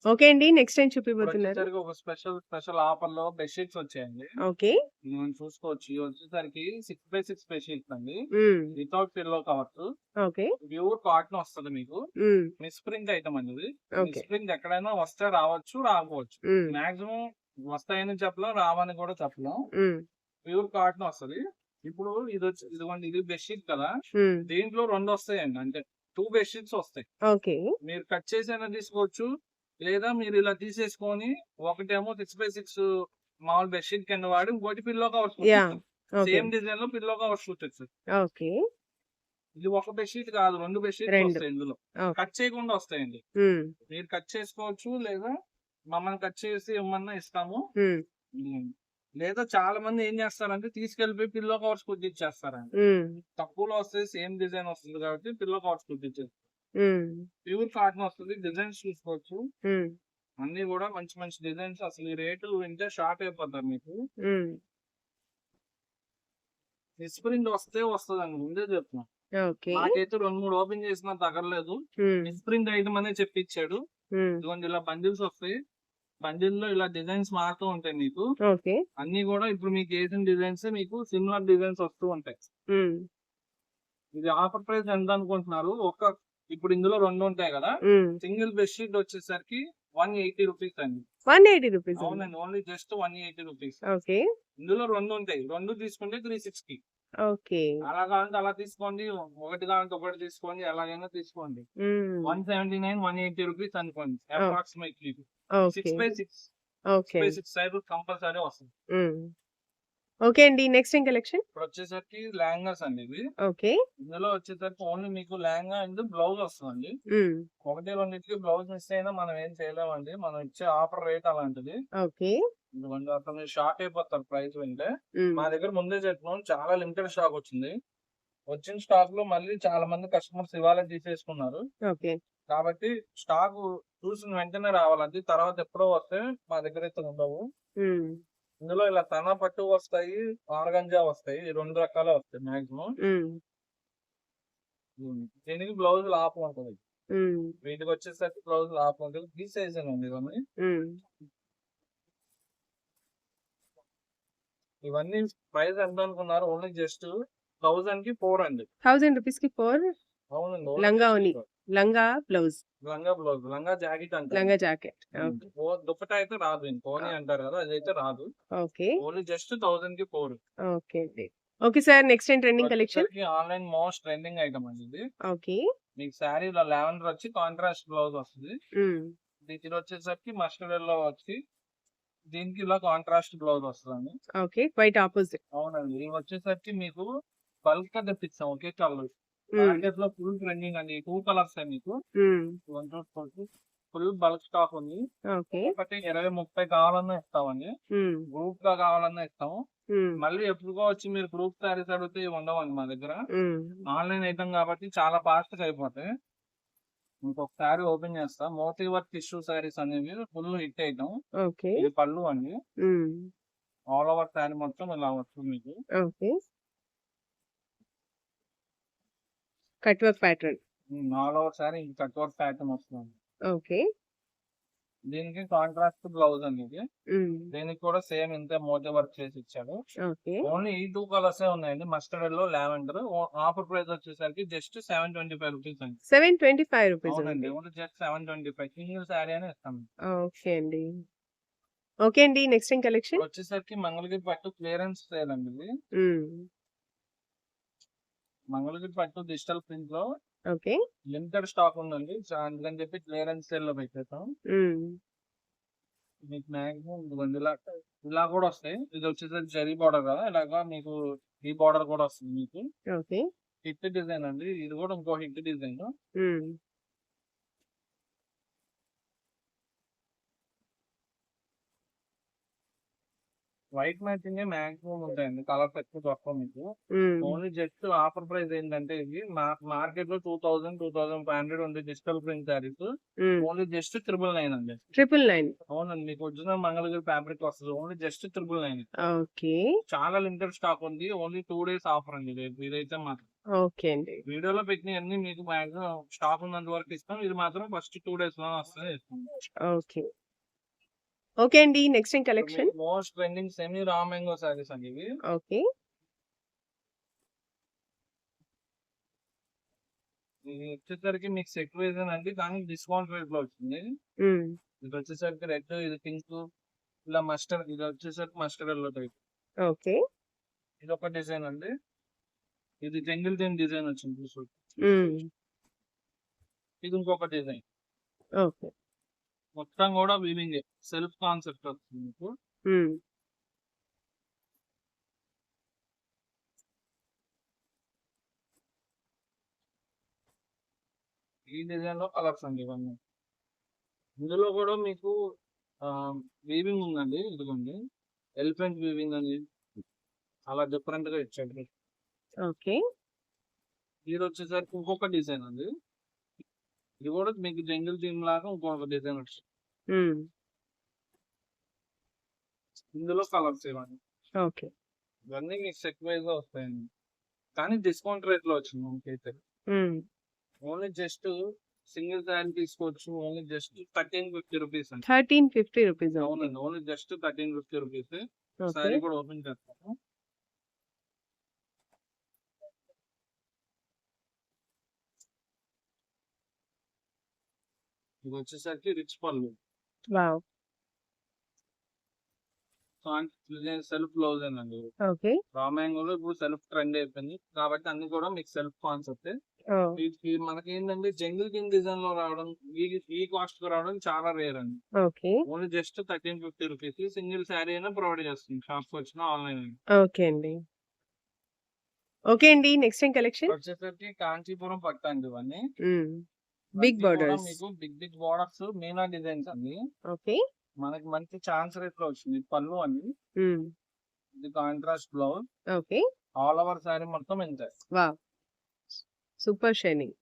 ఓకే అండి. నెక్స్ట్ ఏం ఇప్పుడు చూపిబోతున్నారు? వచ్చేసరికి ఒక స్పెషల్ ఆఫర్ లో బెడ్షీట్స్ వచ్చాయండి. ఓకే. మనం చూసుకోవచ్చు. ఇవి వచ్చేసరికి 6x6 బెడ్షీట్స్ అండి, హ్మ్. Without pillow covers, okay. Pure cotton వస్తుంది మీకు. హ్మ్. మిస్ప్రింట్ ఐటమ్ అండి ఇది. ఓకే. మిస్ప్రింట్ ఎక్కడైనా వస్తే రావచ్చు, రాకపోవచ్చు. హ్మ్. మాక్సిమం వస్తాయని చెప్పలేం, రావని కూడా చెప్పలేం. హ్మ్. ప్యూర్ కాటన్ వస్తది. ఇప్పుడు ఇదిగోండి, ఇది బెడ్షీట్ కదా, హ్మ్. దీంట్లో 2 వస్తాయండి. అంటే 2 బెడ్షీట్స్ వస్తాయి. ఓకే. మీరు కట్ చేసైనా తీసుకోవచ్చు, లేదా మీరు ఇలా తీసేసుకొని ఒకటేమో 6x6 మామూలు బెడ్షీట్ కింద వాడి, ఇంకోటి పిల్లో కవర్స్ యాహ్! కుట్టొచ్చు. ఓకే. సేమ్ డిజైన్ లో పిల్లో కవర్స్ కుట్టొచ్చు. ఓకే. ఇది ఒక బెడ్షీట్ కాదు, 2 బెడ్షీట్లు 2. వస్తాయి ఇందులో. ఓకే. కట్ చేయకుండా వస్తాయండి. హ్మ్. మీరు కట్ చేసుకోవచ్చు, లేదా మమ్మల్ని కట్ చేసి ఇవ్వమన్నా ఇస్తాము. హ్మ్. ఉమ్. లేదా చాలా మంది ఏం చేస్తారంటే తీసుకెళ్లిపోయి పిల్లో కవర్స్ కుట్టించేస్తారండి. హ్మ్. తక్కువలో వస్తాయి, సేమ్ డిజైన్ వస్తుంది కాబట్టి పిల్లో కవర్స్ కుట్టించేస్తారు. హ్మ్. ప్యూర్ కాటన్ వస్తుంది. డిజైన్స్ చూసుకోవచ్చు. హ్మ్. అన్ని కూడా మంచి మంచి డిజైన్స్. అసలు ఈ రేటు వింటే షాక్ అయిపోతారు మీకు. హ్మ్. మిస్ప్రింట్ వస్తే వస్తుందండి, ముందే చెప్తున్నా. ఓకే. నాకైతే 2-3 ఓపెన్ చేసినా తగలలేదు. హ్మ్. మిస్ప్రింట్ ఐటమ్ అనే చెప్పించాడు. హ్మ్. ఇదిగోండి ఇలా బండిల్స్ వస్తాయి. బండిల్ లో ఇలా డిజైన్స్ మారుతూ ఉంటాయి మీకు. ఓకే. అన్ని కూడా ఇప్పుడు మీకు వేసిన డిజైన్స్ మీకు సిమిలర్ డిజైన్స్ వస్తూ ఉంటాయి. హ్మ్. ఇది ఆఫర్ ప్రైస్ ఎంత అనుకుంటున్నారు? ఇప్పుడు ఇందులో 2 ఉంటాయి కదా, హ్మ్. సింగిల్ బెడ్షీట్ వచ్చేసరికి 180 రూపీస్ అండి. 180 రూపీస్ అండి. అవునండి, ఓన్లీ జస్ట్ 180 రూపీస్. ఓకే. ఇందులో 2 ఉంటాయి. 2 తీసుకుంటే 360. ఓకే. అలా కావాలంటే అలా తీసుకోండి, ఒకటి కావాలంటే ఒకటి తీసుకోండి, ఎలాగైనా తీసుకోండి. హ్మ్. 179, 180 రూపీస్ అనుకోండి oh! Approximately. Okay. 6x6 okay. 6x6 size compulsory వస్తుంది. హ్మ్. ఓకే అండి. నెక్స్ట్ ఏం కలెక్షన్? ఇప్పుడు వచ్చేసరికి లెహంగాస్ అండి ఇవి. ఓకే. ఇందులో వచ్చేసరికి ఓన్లీ మీకు లెహంగా అండ్ బ్లౌజ్ వస్తుందండి. హ్మ్. 1-2 బ్లౌజ్ మిస్ అయినా మనం ఏం చేయలేమండి. మనం ఇచ్చే ఆఫర్ రేట్ అలాంటిది. ఓకే. ఎందుకంటే అసలు మీరు షాక్ అయిపోతారు ప్రైస్ వింటే. హ్మ్. మా దగ్గర ముందే చెప్తున్నాం, చాలా లిమిటెడ్ స్టాక్ వచ్చింది. వచ్చిన స్టాక్ లో మళ్ళీ చాలా మంది కస్టమర్స్ ఇవాళ తీసేసుకున్నారు. ఓకే. కాబట్టి స్టాక్ చూసిన వెంటనే రావాలండి. తర్వాత ఎప్పుడో వస్తే మా దగ్గర అయితే ఉండవు. హ్మ్. ఇందులో ఇలా తన పట్టు వస్తాయి, ఆర్గంజా వస్తాయి. ఈ 2 రకాలే వస్తాయి మాక్సిమం. హ్మ్. దీనికి బ్లౌజ్ లాప్ ఉంటుంది. హ్మ్. వీటికి వచ్చేసరికి బ్లౌజ్ లాప్ ఉంటుంది. ఈ సైజ్ అండి ఇవన్నీ. హ్మ్. ఇవన్నీ ప్రైస్ ఎంత అనుకున్నారు? ఓన్లీ జస్ట్ 1000 కి 4 అండి. 1000 రూపీస్‌కి 4 అవునండి, ఓన్లీ లంగా ఓణి. లంగా బ్లౌజ్. లంగా బ్లౌజ్, లంగా జాకెట్ అంటారు. లంగా జాకెట్. హ్మ్. ఓకే. దుపట్టా అయితే రాదు. పోనీ అంటారు కదా! అదైతే రాదు. ఓకే. ఓన్లీ జస్ట్ 1000కి 4. ఓకే అండి. Okay sir. నెక్స్ట్ ఏం ట్రెండింగ్ కలెక్షన్? ఇప్పుడొచ్చేసరికి ఆన్‌లైన్ మోస్ట్ ట్రెండింగ్ ఐటమ్ అండి ఇది. ఓకే. మీకు శారీలో లావెండర్ వచ్చి కాంట్రాస్ట్ బ్లౌజ్ వస్తది. హ్మ్. ఇదొచ్చేసరికి మస్టర్డ్ యెల్లో వచ్చి దీనికి ఇలా కాంట్రాస్ట్ బ్లౌజ్ వస్తదండి. ఓకే. Quite opposite. అవునండి. ఇవొచ్చేసరికి మీకు బల్క్‌గా తెప్పిస్తాం ఒకే కలర్. హ్మ్. మార్కెట్‌లో ఫుల్ ట్రెండింగ్ అండి. 2 కలర్సే మీకు. హ్మ్. వన్ చూసుకోవచ్చు. ఫుల్ బల్క్ స్టాక్ ఉంది. ఓకే. ఒక్కొక్కటి 20, 30 కావాలన్నా ఇస్తామండి. హ్మ్. గ్రూప్‌గా కావాలన్నా ఇస్తాము. హ్మ్. మళ్ళీ ఎప్పుడుకో వచ్చి మీరు గ్రూప్ శారీస్ అడిగితే ఇవి ఉండవండి మా దగ్గర. హ్మ్. ఆన్‌లైన్ ఐటెమ్ కాబట్టి చాలా ఫాస్ట్‌గా అయిపోతాయి. ఇంకొక శారీ ఓపెన్ చేస్తా. మోతీ వర్క్ టిష్యూ శారీస్ అనేవి ఫుల్ హిట్ ఐటెమ్. ఓకే. ఇది పళ్ళు అండి. హ్మ్. ఆల్ ఓవర్ శారీ మొత్తం ఇలా వస్తుంది మీకు. Okay. Cut work pattern. All over sari cut work pattern వస్తుంది. ఓకే. దీనికి కాంట్రాస్ట్ బ్లౌజ్ అండి ఇది. హ్మ్. దీనికి కూడా సేమ్ ఇంతే మోతీ వర్క్ చేసి ఇచ్చాడు. ఓకే. ఓన్లీ ఈ 2 కలర్సే ఉన్నాయండి. Mustard yellow, lavender. Offer price వచ్చేసరికి జస్ట్ 725 రూపీస్ అండి. 725 రూపీస్ అవునండి. Only. Only just 725 single sari అనే ఇస్తాం. ఓకే అండి. ఓకే అండి. నెక్స్ట్ ఏం కలెక్షన్? ఇప్పుడొచ్చేసరికి మంగళగిరి పట్టు క్లియరెన్స్ సేల్ అండి ఇది. హ్మ్. మంగళగిరి పట్టు డిజిటల్ ప్రింట్‌లో ఓకే. లిమిటెడ్ స్టాక్ ఉందండి. అందుకని చెప్పి క్లియరెన్స్ సేల్‌లో పెట్టేసాం. హ్మ్. మీకు మాక్సిమం ఇదిగోండి ఇలా కూడా వస్తాయి. ఇదొచ్చేసరికి జరీ బోర్డర్ కదా! ఇలాగా మీకు ఈ బోర్డర్ కూడా వస్తుంది మీకు. ఓకే. హిట్ డిజైన్ అండి. ఇది కూడా ఇంకో హిట్ డిజైన్. హ్మ్. వైట్ మ్యాచింగే మాక్సిమం ఉంటాయండి. కలర్స్ ఎక్కువ దొరకవు మీకు. హ్మ్. ఓన్లీ జస్ట్ ఆఫర్ ప్రైస్ ఏంటంటే ఇది మార్కెట్‌లో 2000, 2500 ఉంది డిజిటల్ ప్రింట్ శారీస్. హ్మ్. ఓన్లీ జస్ట్ 999 అండి. 999. అవునండి. మీకు ఒరిజినల్ మంగళగిరి ఫ్యాబ్రిక్ వస్తది. Only just 999. ఓకే. చాలా లిమిటెడ్ స్టాక్ ఉంది. ఓన్లీ 2 డేస్ ఆఫర్ అండి ఇదైతే మాత్రం. ఓకే అండి. వీడియోలో పెట్టినయన్నీ మీకు మాక్సిమం స్టాక్ ఉన్నంత వరకు ఇస్తాం. ఇది మాత్రం ఫస్ట్ 2 డేస్‌లోనే వస్తది ఇస్తాం. ఓకే. ఓకే అండి. నెక్స్ట్ ఏం ఇప్పుడు కలెక్షన్? మీకు most trending semi raw mango saris అండి ఇవి. ఓకే. ఇది వచ్చేసరికి మీకు సెట్ వైజేనా అండి. కానీ డిస్కౌంట్ రేట్‌లో వచ్చింది. హ్మ్. ఇదొచ్చేసరికి రెడ్, ఇది పింకు, ఇలా మస్టర్డ్, ఇదొచ్చేసరికి మస్టర్డ్ యెల్లో టైప్. ఓకే. ఇదొక డిజైన్ అండి. ఇది జంగిల్ థీమ్ డిజైన్ వచ్చింది చూసుకోండి. హ్మ్. ఇది ఇంకొక డిజైన్. ఓకే. మొత్తం కూడా వీవింగే. సెల్ఫ్ కాన్సెప్ట్ వస్తుంది మీకు. హ్మ్. ఈ డిజైన్‌లో కలర్స్ అండి ఇవన్నీ. ఇందులో కూడా మీకు వీవింగ్ ఉందండి. ఇదిగోండి. ఎలిఫెంట్ వీవింగ్ అని అలా డిఫరెంట్‌గా ఇచ్చాడు. ఓకే. ఇదొచ్చేసరికి ఇంకొక డిజైన్ అండి. ఇది కూడా మీకు జంగిల్ థీమ్ లాగా ఇంకొక డిజైన్ వచ్చింది. హ్మ్. ఇందులో కలర్స్ ఇవన్నీ. ఓకే. ఇవన్నీ మీకు సెట్ వైస్‌గా వస్తాయండి. కానీ డిస్కౌంట్ రేట్‌లో వచ్చింది మనకైతే. హ్మ్. ఓన్లీ జస్ట్ సింగిల్ శారీ తీసుకోవచ్చు. ఓన్లీ జస్ట్ 1350 రూపీస్ అండి. 1350 రూపీస్ ఓన్లీ. అవునండి. Only just 1350 rupees. Okay. Sari కూడా ఓపెన్ చేస్తాను. ఇదొచ్చేసరికి రిచ్ పళ్ళు. వావ్! సెల్ఫ్ బ్లౌజేనండి. ఓకే. రా మ్యాంగోలో ఇప్పుడు సెల్ఫ్ ట్రెండ్ అయిపోయింది. కాబట్టి అన్ని కూడా మీకు సెల్ఫ్ కాన్సెప్టే. ఓహ్! మనకేంటంటే జంగిల్ కింగ్ డిజైన్‌లో రావడం, ఈ ఈ కాస్ట్‌కి రావడం చాలా రేర్ అండి. Okay. Only just 1350 rupees. Single sari అయినా ప్రొవైడ్ చేస్తుంది. షాప్‌కి వచ్చినా, ఆన్‌లైన్ అయినా. ఓకే అండి. ఓకే అండి. నెక్స్ట్ ఏం కలెక్షన్? వచ్చేసరికి కాంచీపురం పట్టు అండి ఇవన్నీ. హ్మ్. బిగ్ ఇవన్నీ కూడా బోర్డర్స్. మీకు బిగ్ బోర్డర్స్ మీనా డిజైన్స్ అండి. ఓకే. మనకి మంచి ఛాన్స్ రేట్‌లో వచ్చింది. పళ్ళు అండి. హ్మ్. ఇది contrast blouse. Okay. All over sari మొత్తం ఇంతే. వావ్! Super shining.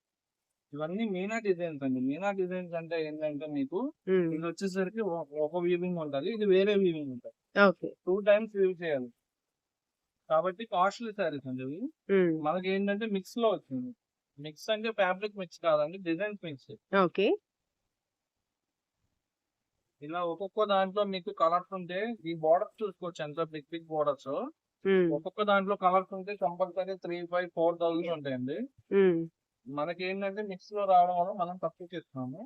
ఇవన్నీ మీనా డిజైన్స్ అండి. మీనా డిజైన్స్ అంటే ఏంటంటే మీకు హ్మ్. ఇదొచ్చేసరికి ఒక వీవింగ్ ఉంటది. ఇది వేరే వీవింగ్ ఉంటది. ఓకే. 2 టైమ్స్ వీవ్ చేయాలి. కాబట్టి కాస్ట్‌లీ శారీస్ అండి ఇవి. హ్మ్. మనకేంటంటే మిక్స్‌లో వచ్చింది. మిక్స్ అంటే ఫ్యాబ్రిక్ మిక్స్ కాదండి. Designs mix. ఓకే. ఇలా ఒక్కొక్క దాంట్లో మీకు కలర్స్ ఉంటే ఈ బోర్డర్స్ చూసుకోవచ్చు ఎంత బిగ్ బోర్డర్స్. హ్మ్. ఒక్కొక్క దాంట్లో కలర్స్ ఉంటే కంపల్సరీ 3, 5, 4000 ఉంటాయండి. హ్మ్. మనకి ఏంటంటే మిక్స్ లో రావడం వల్ల మనం తక్కువకి ఇస్తున్నాము.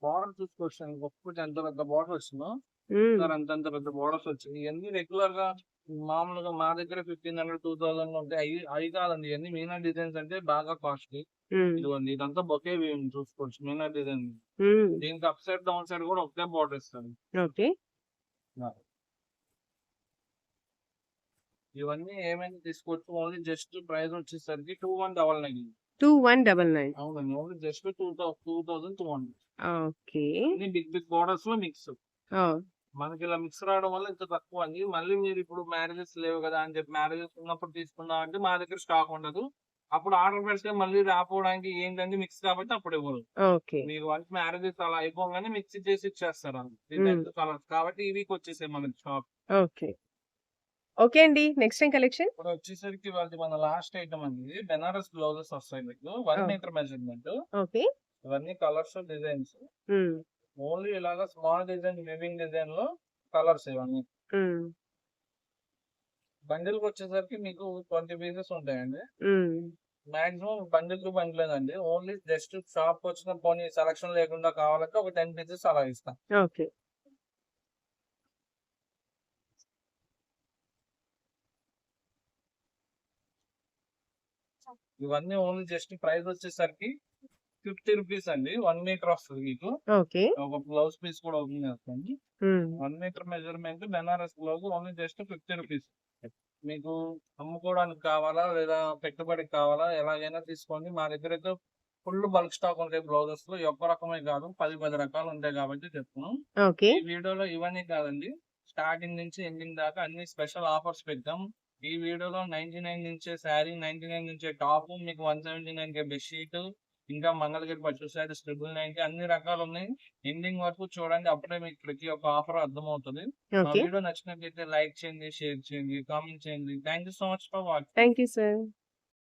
బార్డర్ చూసుకోవచ్చు, ఒక్కటి ఎంత పెద్ద బార్డర్ వచ్చిందో సార్, అంతంత పెద్ద బోర్డర్స్ వచ్చింది. ఇవన్నీ రెగ్యులర్ గా మామూలుగా మా దగ్గర 1500, 2000 ఉంటాయి. అవి కాదండి, ఇవన్నీ మీనా డిజైన్స్ అంటే బాగా కాస్ట్లీ. ఇదిగోండి, ఇదంతా బొకే వీవింగ్ చూసుకోవచ్చు, మీనా డిజైన్. దీనికి అప్ సైడ్ డౌన్ సైడ్ కూడా ఒకటే బార్డర్ ఇస్తాను. ఓకే. ఇవన్నీ ఏమైనా తీసుకోవచ్చు. ఓన్లీ జస్ట్ ప్రైస్ వచ్చేసరికి 2199. 2199. అవునండి, only just 2200. Okay. Big big borders లో మిక్స్. మనకి ఇలా మిక్స్ రావడం వల్ల ఇంత తక్కువ అండి. మళ్ళీ మీరు ఇప్పుడు మ్యారేజెస్ లేవు కదా అని చెప్పి, మ్యారేజెస్ ఉన్నప్పుడు తీసుకుందాం అంటే మా దగ్గర స్టాక్ ఉండదు. అప్పుడు ఆర్డర్ పెడితే మళ్ళీ రాపోవడానికి ఏంటంటే మిక్స్ కాబట్టి అప్పుడు ఇవ్వరు. ఓకే. మీరు వన్స్ మ్యారేజెస్ అలా అయిపోగానే మిక్స్ చేసి ఇచ్చేస్తారు డిజైన్స్ కలర్స్. కాబట్టి ఈ వీక్ వచ్చేసాయి మనకి స్టాక్. ఓకే. ఓకే అండి. నెక్స్ట్ ఏం కలెక్షన్? ఇప్పుడు వచ్చేసరికి వాళ్ళది మన లాస్ట్ ఐటమ్ అండి. బెనారస్ బ్లౌజెస్ వస్తాయి మీకు 1 మీటర్ మెజర్మెంట్. ఓకే. ఇవన్నీ కలర్స్ డిజైన్స్. ఓన్లీ ఇలాగా స్మాల్ డిజైన్ వివింగ్ డిజైన్ లో కలర్స్ ఇవన్నీ. బండిల్కి వచ్చేసరికి మీకు 20 పీసెస్ ఉంటాయండి. మాక్సిమం బండిల్ టు బండిల్ లేదండి, ఓన్లీ జస్ట్ షాప్ వచ్చిన పోనీ సెలక్షన్ లేకుండా కావాలంటే ఒక 10 పీసెస్ అలా ఇస్తాం. ఓకే. ఇవన్నీ ఓన్లీ జస్ట్ ప్రైస్ వచ్చేసరికి 50 రూపీస్ అండి. 1 మీటర్ వస్తుంది మీకు. ఓకే. ఒక బ్లౌజ్ పీస్ కూడా ఓపెన్ చేస్తాను. 1 metre measurement Banaras blouse only just 50 rupees. మీకు అమ్ముకోవడానికి కావాలా లేదా పెట్టుబడికి కావాలా, ఎలాగైనా తీసుకోండి. మా దగ్గర అయితే ఫుల్ బల్క్ స్టాక్ ఉంటాయి బ్లౌజెస్ లో. ఒక్క రకమే కాదు, 10 రకాలు ఉంటాయి కాబట్టి చెప్తున్నాం. ఈ వీడియోలో ఇవన్నీ కాదండి, స్టార్టింగ్ నుంచి ఎండింగ్ దాకా అన్ని స్పెషల్ ఆఫర్స్ పెట్టాం. ఈ వీడియోలో 99 నుంచే శారీ, 99 నుంచే టాప్, మీకు 179 బెడ్షీట్, ఇంకా మంగళగిరి పట్టు శారీ 999, అన్ని రకాలు ఉన్నాయి. ఎండింగ్ వరకు చూడండి, అప్పుడే మీకు ప్రతి ఒక్క ఆఫర్ అర్థమవుతుంది. మా వీడియో నచ్చినట్లయితే లైక్ చేయండి, షేర్ చేయండి, కామెంట్ చేయండి. Thank you so much for watching. Thank you sir.